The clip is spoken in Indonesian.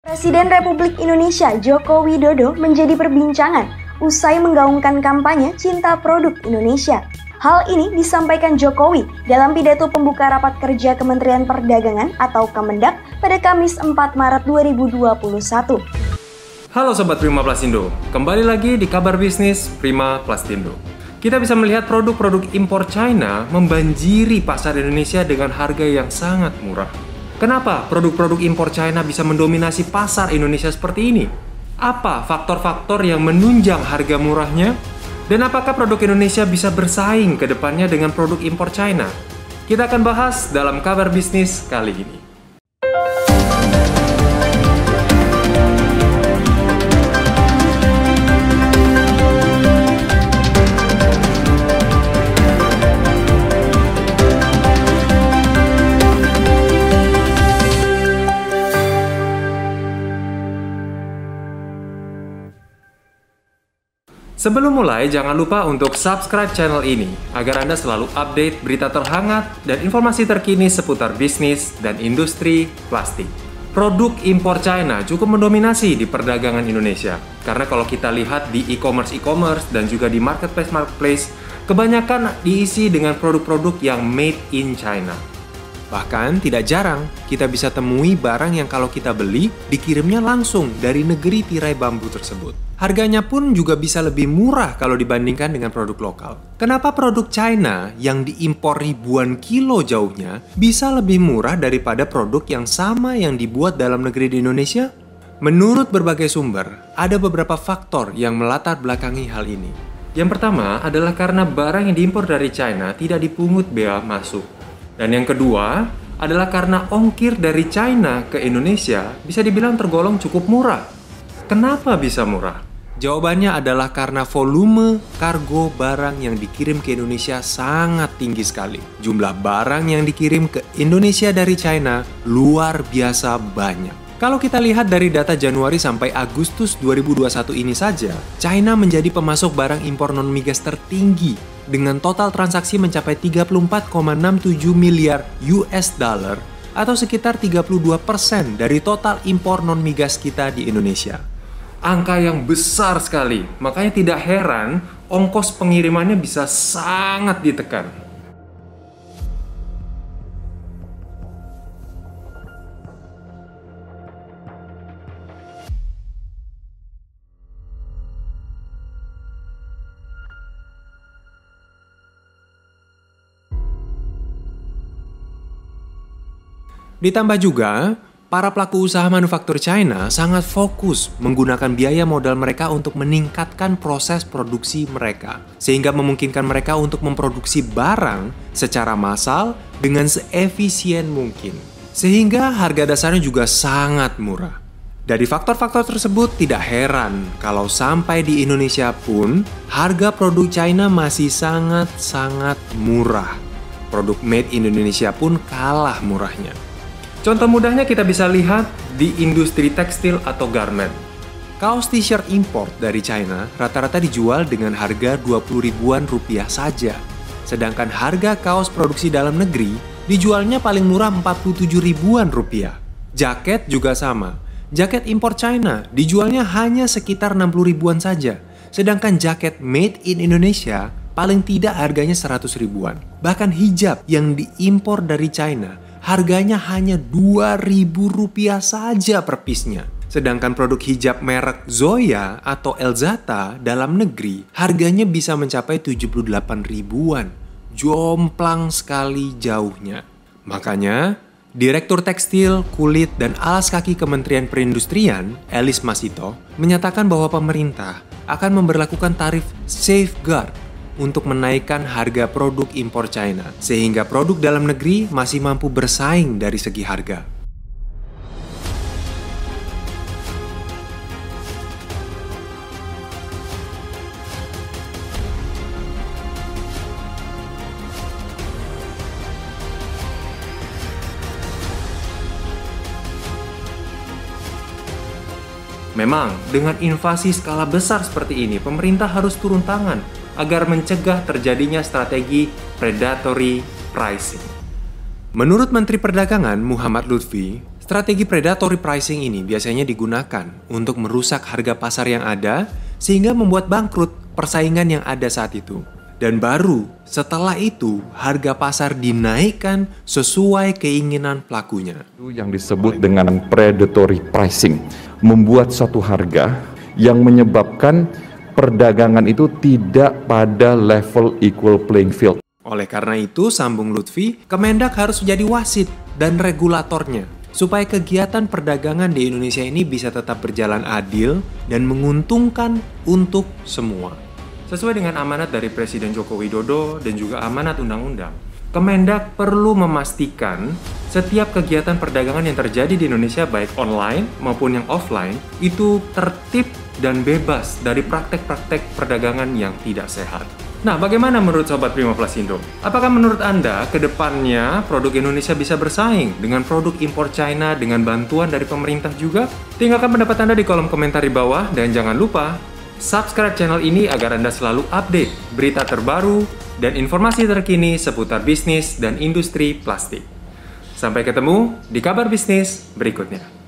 Presiden Republik Indonesia Joko Widodo menjadi perbincangan usai menggaungkan kampanye Cinta Produk Indonesia. Hal ini disampaikan Jokowi dalam pidato pembuka rapat kerja Kementerian Perdagangan atau Kemendak pada Kamis 4 Maret 2021. Halo Sobat Prima Plasindo, kembali lagi di Kabar Bisnis Prima Plasindo. Kita bisa melihat produk-produk impor China membanjiri pasar Indonesia dengan harga yang sangat murah. Kenapa produk-produk impor China bisa mendominasi pasar Indonesia seperti ini? Apa faktor-faktor yang menunjang harga murahnya? Dan apakah produk Indonesia bisa bersaing ke depannya dengan produk impor China? Kita akan bahas dalam Kabar Bisnis kali ini. Sebelum mulai, jangan lupa untuk subscribe channel ini agar Anda selalu update berita terhangat dan informasi terkini seputar bisnis dan industri plastik. Produk impor China cukup mendominasi di perdagangan Indonesia. Karena kalau kita lihat di e-commerce dan juga di marketplace, kebanyakan diisi dengan produk-produk yang made in China. Bahkan tidak jarang kita bisa temui barang yang kalau kita beli dikirimnya langsung dari negeri tirai bambu tersebut. Harganya pun juga bisa lebih murah kalau dibandingkan dengan produk lokal. Kenapa produk China yang diimpor ribuan kilo jauhnya bisa lebih murah daripada produk yang sama yang dibuat dalam negeri di Indonesia? Menurut berbagai sumber, ada beberapa faktor yang melatar belakangi hal ini. Yang pertama adalah karena barang yang diimpor dari China tidak dipungut bea masuk. Dan yang kedua adalah karena ongkir dari China ke Indonesia bisa dibilang tergolong cukup murah. Kenapa bisa murah? Jawabannya adalah karena volume kargo barang yang dikirim ke Indonesia sangat tinggi sekali. Jumlah barang yang dikirim ke Indonesia dari China luar biasa banyak. Kalau kita lihat dari data Januari sampai Agustus 2021 ini saja, China menjadi pemasok barang impor non-migas tertinggi dengan total transaksi mencapai 34,67 miliar US dollar atau sekitar 32% dari total impor non-migas kita di Indonesia. Angka yang besar sekali, makanya tidak heran ongkos pengirimannya bisa sangat ditekan. Ditambah juga, para pelaku usaha manufaktur China sangat fokus menggunakan biaya modal mereka untuk meningkatkan proses produksi mereka, sehingga memungkinkan mereka untuk memproduksi barang secara massal dengan seefisien mungkin. Sehingga harga dasarnya juga sangat murah. Dari faktor-faktor tersebut tidak heran kalau sampai di Indonesia pun harga produk China masih sangat-sangat murah. Produk made in Indonesia pun kalah murahnya. Contoh mudahnya kita bisa lihat di industri tekstil atau garment. Kaos t-shirt import dari China rata-rata dijual dengan harga 20 ribuan rupiah saja. Sedangkan harga kaos produksi dalam negeri dijualnya paling murah 47 ribuan rupiah. Jaket juga sama. Jaket impor China dijualnya hanya sekitar 60 ribuan saja. Sedangkan jaket made in Indonesia paling tidak harganya 100 ribuan. Bahkan hijab yang diimpor dari China harganya hanya Rp2.000 saja per piece-nya. Sedangkan produk hijab merek Zoya atau Elzata dalam negeri harganya bisa mencapai 78 ribuan. Jomplang sekali jauhnya. Makanya, Direktur Tekstil, Kulit, dan Alas Kaki Kementerian Perindustrian, Elis Masito, menyatakan bahwa pemerintah akan memberlakukan tarif safeguard untuk menaikkan harga produk impor China, sehingga produk dalam negeri masih mampu bersaing dari segi harga. Memang, dengan invasi skala besar seperti ini, pemerintah harus turun tangan agar mencegah terjadinya strategi predatory pricing. Menurut Menteri Perdagangan Muhammad Lutfi, Strategi predatory pricing ini biasanya digunakan untuk merusak harga pasar yang ada sehingga membuat bangkrut persaingan yang ada saat itu. Dan baru setelah itu harga pasar dinaikkan sesuai keinginan pelakunya. Itu yang disebut dengan predatory pricing, membuat suatu harga yang menyebabkan perdagangan itu tidak pada level equal playing field. Oleh karena itu, sambung Lutfi, Kemendak harus menjadi wasit dan regulatornya supaya kegiatan perdagangan di Indonesia ini bisa tetap berjalan adil dan menguntungkan untuk semua. Sesuai dengan amanat dari Presiden Joko Widodo dan juga amanat undang-undang, Kemendak perlu memastikan setiap kegiatan perdagangan yang terjadi di Indonesia baik online maupun yang offline itu tertib dan bebas dari praktek-praktek perdagangan yang tidak sehat. Nah, bagaimana menurut Sobat Prima Plasindo? Apakah menurut Anda ke depannya produk Indonesia bisa bersaing dengan produk impor China dengan bantuan dari pemerintah juga? Tinggalkan pendapat Anda di kolom komentar di bawah dan jangan lupa subscribe channel ini agar Anda selalu update berita terbaru dan informasi terkini seputar bisnis dan industri plastik. Sampai ketemu di kabar bisnis berikutnya.